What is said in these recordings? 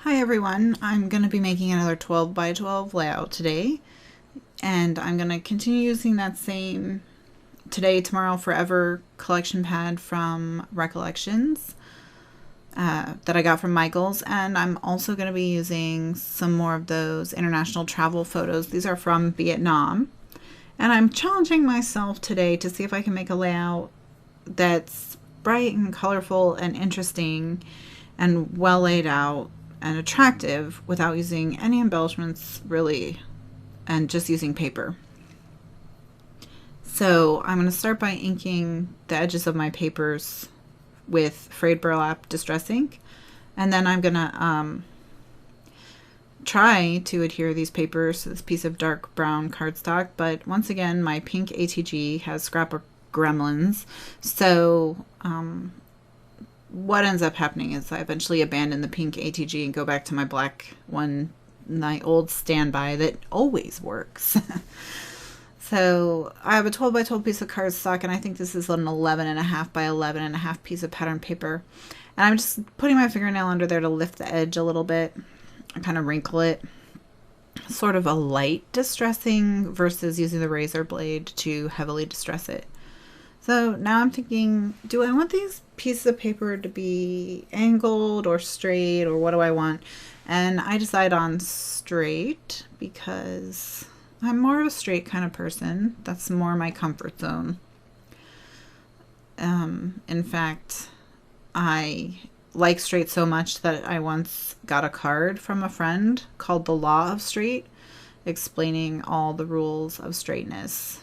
Hi everyone, I'm going to be making another 12 by 12 layout today, and I'm going to continue using that same Today, Tomorrow, Forever collection pad from Recollections that I got from Michael's, and I'm also going to be using some more of those international travel photos. These are from Vietnam, and I'm challenging myself today to see if I can make a layout that's bright and colorful and interesting and well laid out and attractive without using any embellishments really, and just using paper. So I'm going to start by inking the edges of my papers with frayed burlap distress ink, and then I'm going to try to adhere these papers to this piece of dark brown cardstock, but once again my pink ATG has Scrapbook gremlins, so what ends up happening is I eventually abandon the pink ATG and go back to my black one, my old standby that always works. So I have a 12 by 12 piece of cardstock, and I think this is an 11.5 by 11.5 piece of pattern paper. And I'm just putting my fingernail under there to lift the edge a little bit and kind of wrinkle it. Sort of a light distressing versus using the razor blade to heavily distress it. So now I'm thinking, do I want these pieces of paper to be angled or straight, or what do I want? And I decide on straight because I'm more of a straight kind of person. That's more my comfort zone. In fact, I like straight so much that I once got a card from a friend called The Law of Straight, explaining all the rules of straightness,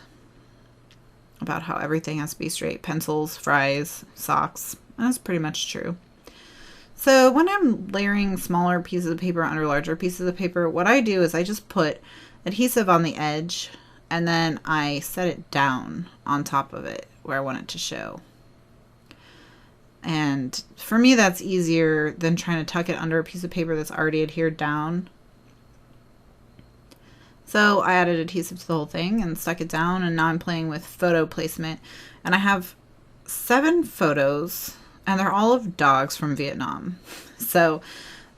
about how everything has to be straight. Pencils, fries, socks. That's pretty much true. So when I'm layering smaller pieces of paper under larger pieces of paper, what I do is I just put adhesive on the edge, and then I set it down on top of it where I want it to show. And for me, that's easier than trying to tuck it under a piece of paper that's already adhered down. So I added adhesive to the whole thing and stuck it down, and now I'm playing with photo placement. And I have 7 photos, and they're all of dogs from Vietnam. So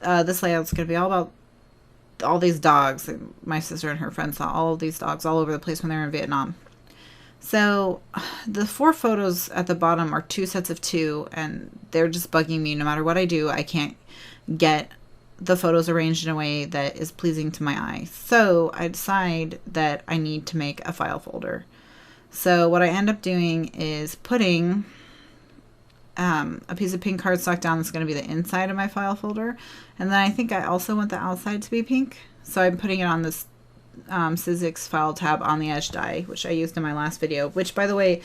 this layout's going to be all about all these dogs. My sister and her friends saw all of these dogs all over the place when they were in Vietnam. So the 4 photos at the bottom are 2 sets of 2, and they're just bugging me. No matter what I do, I can't get the photos arranged in a way that is pleasing to my eye. So I decide that I need to make a file folder. So what I end up doing is putting a piece of pink cardstock down that's going to be the inside of my file folder. And then I think I also want the outside to be pink. So I'm putting it on this Sizzix file tab on the edge die, which I used in my last video, which, by the way,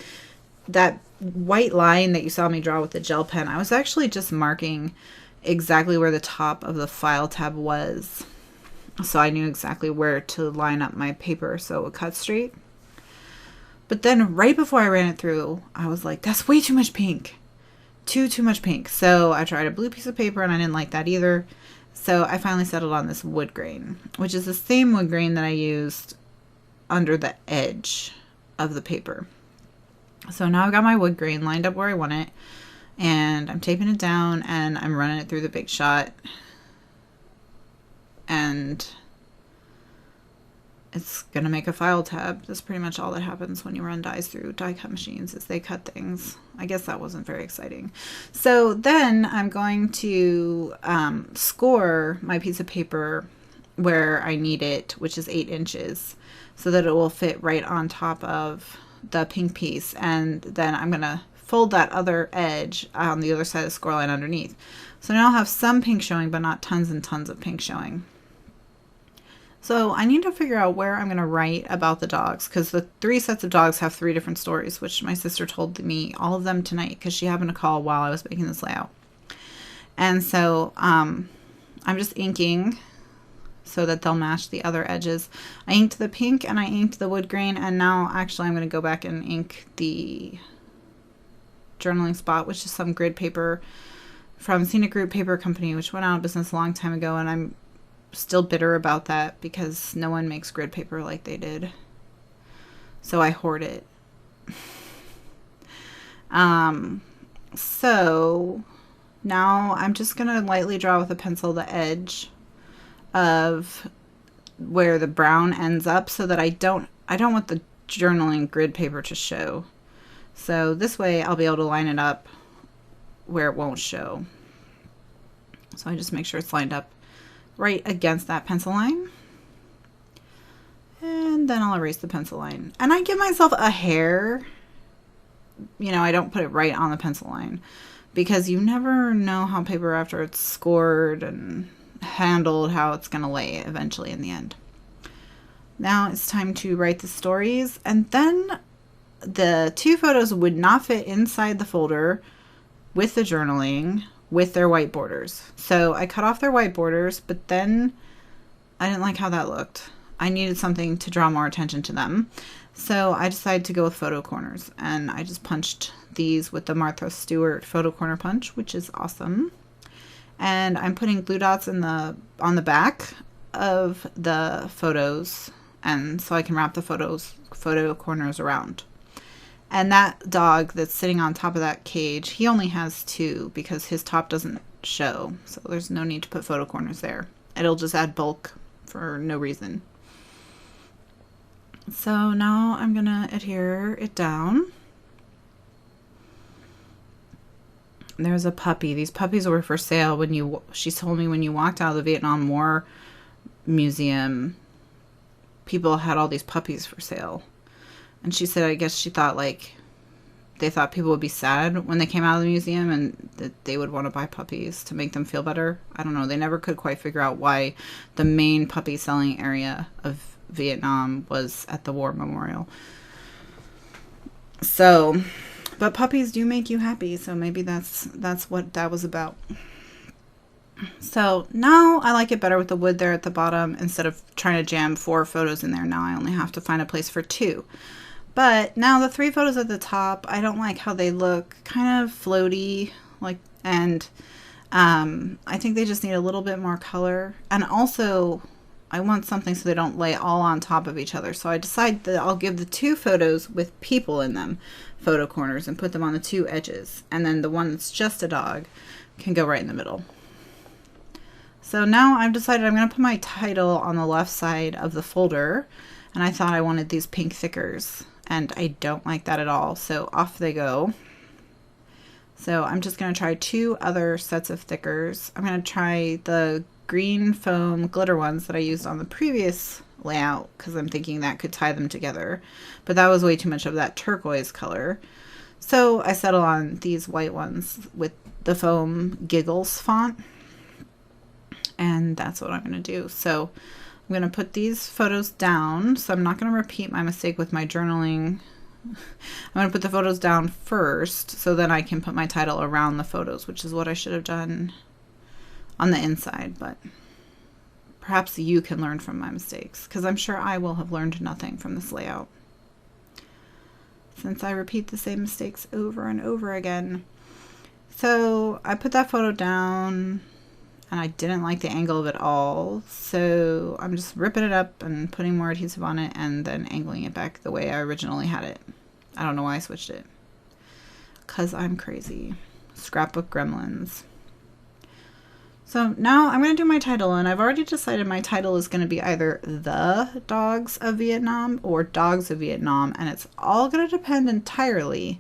that white line that you saw me draw with the gel pen, I was actually just marking exactly where the top of the file tab was, so I knew exactly where to line up my paper so it would cut straight. But then right before I ran it through, I was like, that's way too much pink. Too much pink. So I tried a blue piece of paper, and I didn't like that either. So I finally settled on this wood grain, which is the same wood grain that I used under the edge of the paper. So now I've got my wood grain lined up where I want it, and I'm taping it down, and I'm running it through the Big Shot, and it's gonna make a file tab. That's pretty much all that happens when you run dies through die cut machines, is they cut things. I guess that wasn't very exciting. So then I'm going to score my piece of paper where I need it, which is 8 inches, so that it will fit right on top of the pink piece. And then I'm gonna fold that other edge on the other side of the score line underneath. So now I'll have some pink showing, but not tons and tons of pink showing. So I need to figure out where I'm going to write about the dogs, because the 3 sets of dogs have 3 different stories, which my sister told me all of them tonight because she happened to call while I was making this layout. And so I'm just inking so that they'll match the other edges. I inked the pink and I inked the wood grain, and now actually I'm going to go back and ink the journaling spot, which is some grid paper from Scenic Group Paper Company, which went out of business a long time ago, and I'm still bitter about that because no one makes grid paper like they did. So I hoard it. So Now I'm just going to lightly draw with a pencil the edge of where the brown ends up so that I don't want the journaling grid paper to show. So this way I'll be able to line it up where it won't show. So I just make sure it's lined up right against that pencil line. And then I'll erase the pencil line. And I give myself a hair. You know, I don't put it right on the pencil line because you never know how paper, after it's scored and handled, how it's going to lay eventually in the end. Now it's time to write the stories, and then the 2 photos would not fit inside the folder with the journaling with their white borders. So I cut off their white borders, but then I didn't like how that looked. I needed something to draw more attention to them. So I decided to go with photo corners, and I just punched these with the Martha Stewart photo corner punch, which is awesome. And I'm putting glue dots on the back of the photos, and so I can wrap the photo corners around. And that dog that's sitting on top of that cage, he only has 2 because his top doesn't show, so there's no need to put photo corners there. It'll just add bulk for no reason. So now I'm gonna adhere it down. There's a puppy. These puppies were for sale when she told me when you walked out of the Vietnam War museum, people had all these puppies for sale. And she said, I guess she thought they thought people would be sad when they came out of the museum and that they would want to buy puppies to make them feel better. I don't know. They never could quite figure out why the main puppy selling area of Vietnam was at the war memorial. So, but puppies do make you happy, so maybe that's what that was about. So now I like it better with the wood there at the bottom. Instead of trying to jam 4 photos in there, now I only have to find a place for 2. But now the 3 photos at the top, I don't like how they look, kind of floaty, and I think they just need a little bit more color. And also I want something so they don't lay all on top of each other. So I decided that I'll give the 2 photos with people in them photo corners and put them on the 2 edges. And then the one that's just a dog can go right in the middle. So now I've decided I'm going to put my title on the left side of the folder. And I thought I wanted these pink thickers. And I don't like that at all. So off they go. So I'm just going to try 2 other sets of thickers. I'm going to try the green foam glitter ones that I used on the previous layout because I'm thinking that could tie them together, but that was way too much of that turquoise color. So I settled on these white ones with the foam Giggles font, and that's what I'm going to do. So I'm going to put these photos down, so I'm not going to repeat my mistake with my journaling. I'm going to put the photos down first so then I can put my title around the photos, which is what I should have done on the inside, but perhaps you can learn from my mistakes, because I'm sure I will have learned nothing from this layout since I repeat the same mistakes over and over again. So I put that photo down and I didn't like the angle of it all, so I'm just ripping it up and putting more adhesive on it and then angling it back the way I originally had it. I don't know why I switched it, because I'm crazy. Scrapbook gremlins. So now I'm going to do my title, and I've already decided my title is going to be either The Dogs of Vietnam or Dogs of Vietnam, and it's all going to depend entirely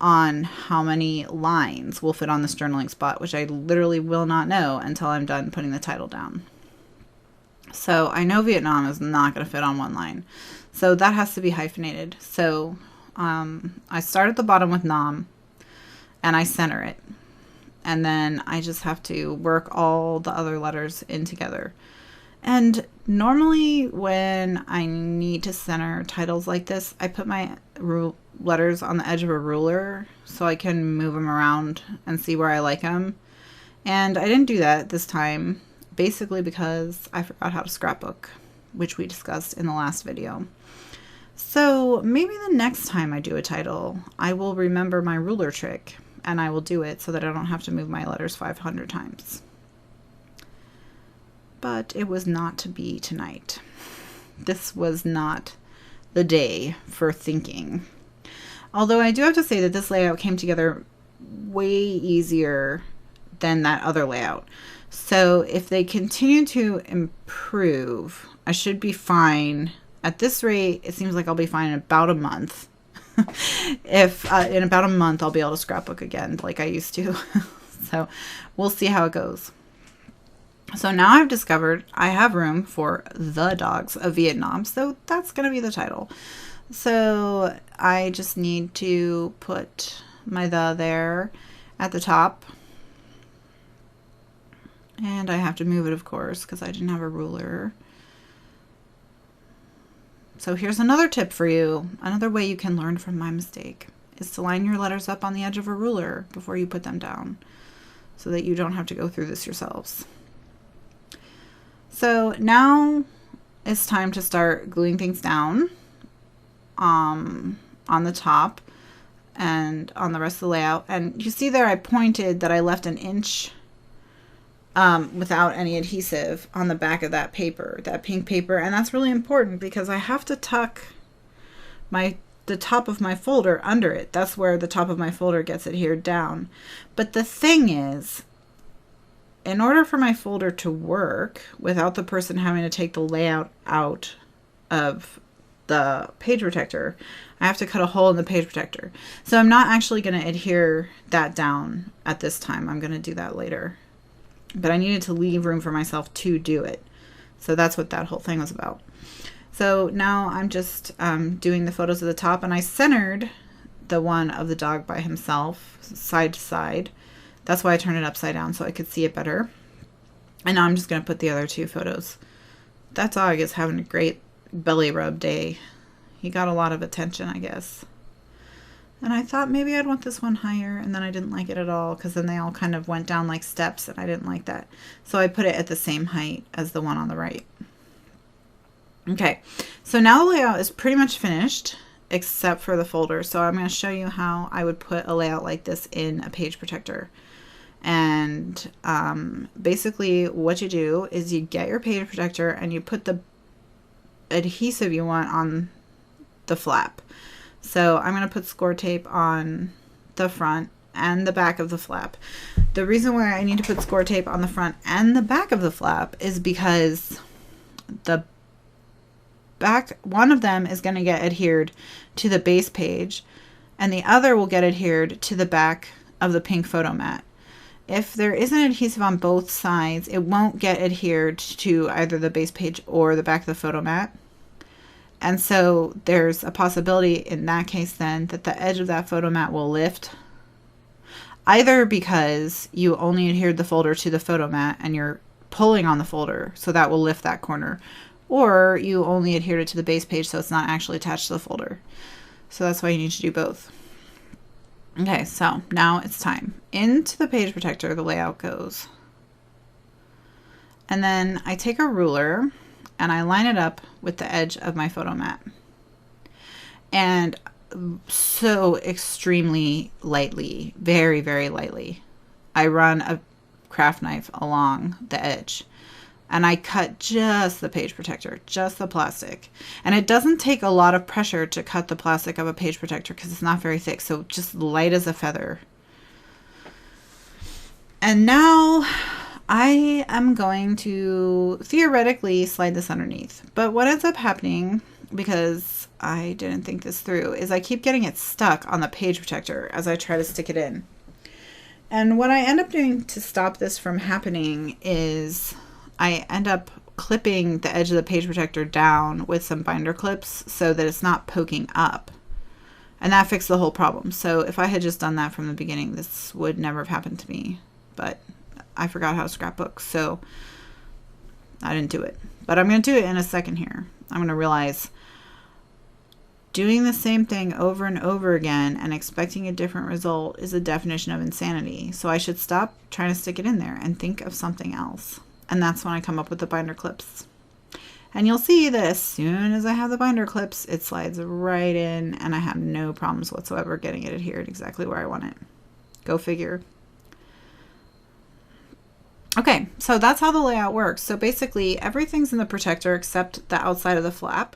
on how many lines will fit on this journaling spot, which I literally will not know until I'm done putting the title down. So I know Vietnam is not going to fit on 1 line, so that has to be hyphenated. So I start at the bottom with Nam, and I center it. And then I just have to work all the other letters in together. And normally when I need to center titles like this, I put my letters on the edge of a ruler so I can move them around and see where I like them. And I didn't do that this time, basically because I forgot how to scrapbook, which we discussed in the last video. So maybe the next time I do a title, I will remember my ruler trick. And I will do it so that I don't have to move my letters 500 times. But it was not to be tonight. This was not the day for thinking. Although I do have to say that this layout came together way easier than that other layout. So if they continue to improve, I should be fine. At this rate, it seems like I'll be fine in about a month. If in about a month I'll be able to scrapbook again like I used to. So we'll see how it goes. So now I've discovered I have room for The Dogs of Vietnam, so that's going to be the title. So I just need to put my the there at the top. And I have to move it, of course, because I didn't have a ruler. So here's another tip for you. Another way you can learn from my mistake is to line your letters up on the edge of a ruler before you put them down, so that you don't have to go through this yourselves. So now it's time to start gluing things down on the top and on the rest of the layout. And you see there I pointed that I left an inch without any adhesive on the back of that paper, that pink paper. And that's really important because I have to tuck the top of my folder under it. That's where the top of my folder gets adhered down. But the thing is, in order for my folder to work without the person having to take the layout out of the page protector, I have to cut a hole in the page protector. So I'm not actually going to adhere that down at this time. I'm going to do that later. But I needed to leave room for myself to do it. So that's what that whole thing was about. So now I'm just doing the photos at the top, and I centered the one of the dog by himself, side to side. That's why I turned it upside down, so I could see it better. And now I'm just going to put the other two photos. That dog is having a great belly rub day. He got a lot of attention, I guess. And I thought maybe I'd want this one higher, and then I didn't like it at all, because then they all kind of went down like steps, and I didn't like that. So I put it at the same height as the one on the right. Okay, so now the layout is pretty much finished, except for the folder. So I'm going to show you how I would put a layout like this in a page protector. And basically what you do is you get your page protector and you put the adhesive you want on the flap. So I'm going to put score tape on the front and the back of the flap. The reason why I need to put score tape on the front and the back of the flap is because the back, one of them is going to get adhered to the base page and the other will get adhered to the back of the pink photo mat. If there isn't adhesive on both sides, it won't get adhered to either the base page or the back of the photo mat. And so there's a possibility in that case then that the edge of that photo mat will lift, either because you only adhered the folder to the photo mat and you're pulling on the folder, so that will lift that corner, or you only adhered it to the base page so it's not actually attached to the folder. So that's why you need to do both. Okay, so now it's time. Into the page protector the layout goes. And then I take a ruler and I line it up with the edge of my photo mat. And so extremely lightly, very, very lightly, I run a craft knife along the edge. And I cut just the page protector, just the plastic. And it doesn't take a lot of pressure to cut the plastic of a page protector because it's not very thick, so just light as a feather. And now I am going to theoretically slide this underneath. But what ends up happening, because I didn't think this through, is I keep getting it stuck on the page protector as I try to stick it in. And what I end up doing to stop this from happening is I end up clipping the edge of the page protector down with some binder clips so that it's not poking up. And that fixed the whole problem. So if I had just done that from the beginning, this would never have happened to me. But I forgot how to scrapbook, so I didn't do it. But I'm going to do it in a second here. I'm going to realize doing the same thing over and over again and expecting a different result is a definition of insanity. So I should stop trying to stick it in there and think of something else. And that's when I come up with the binder clips. And you'll see that as soon as I have the binder clips, it slides right in and I have no problems whatsoever getting it adhered exactly where I want it. Go figure. Okay, so that's how the layout works. So basically everything's in the protector except the outside of the flap.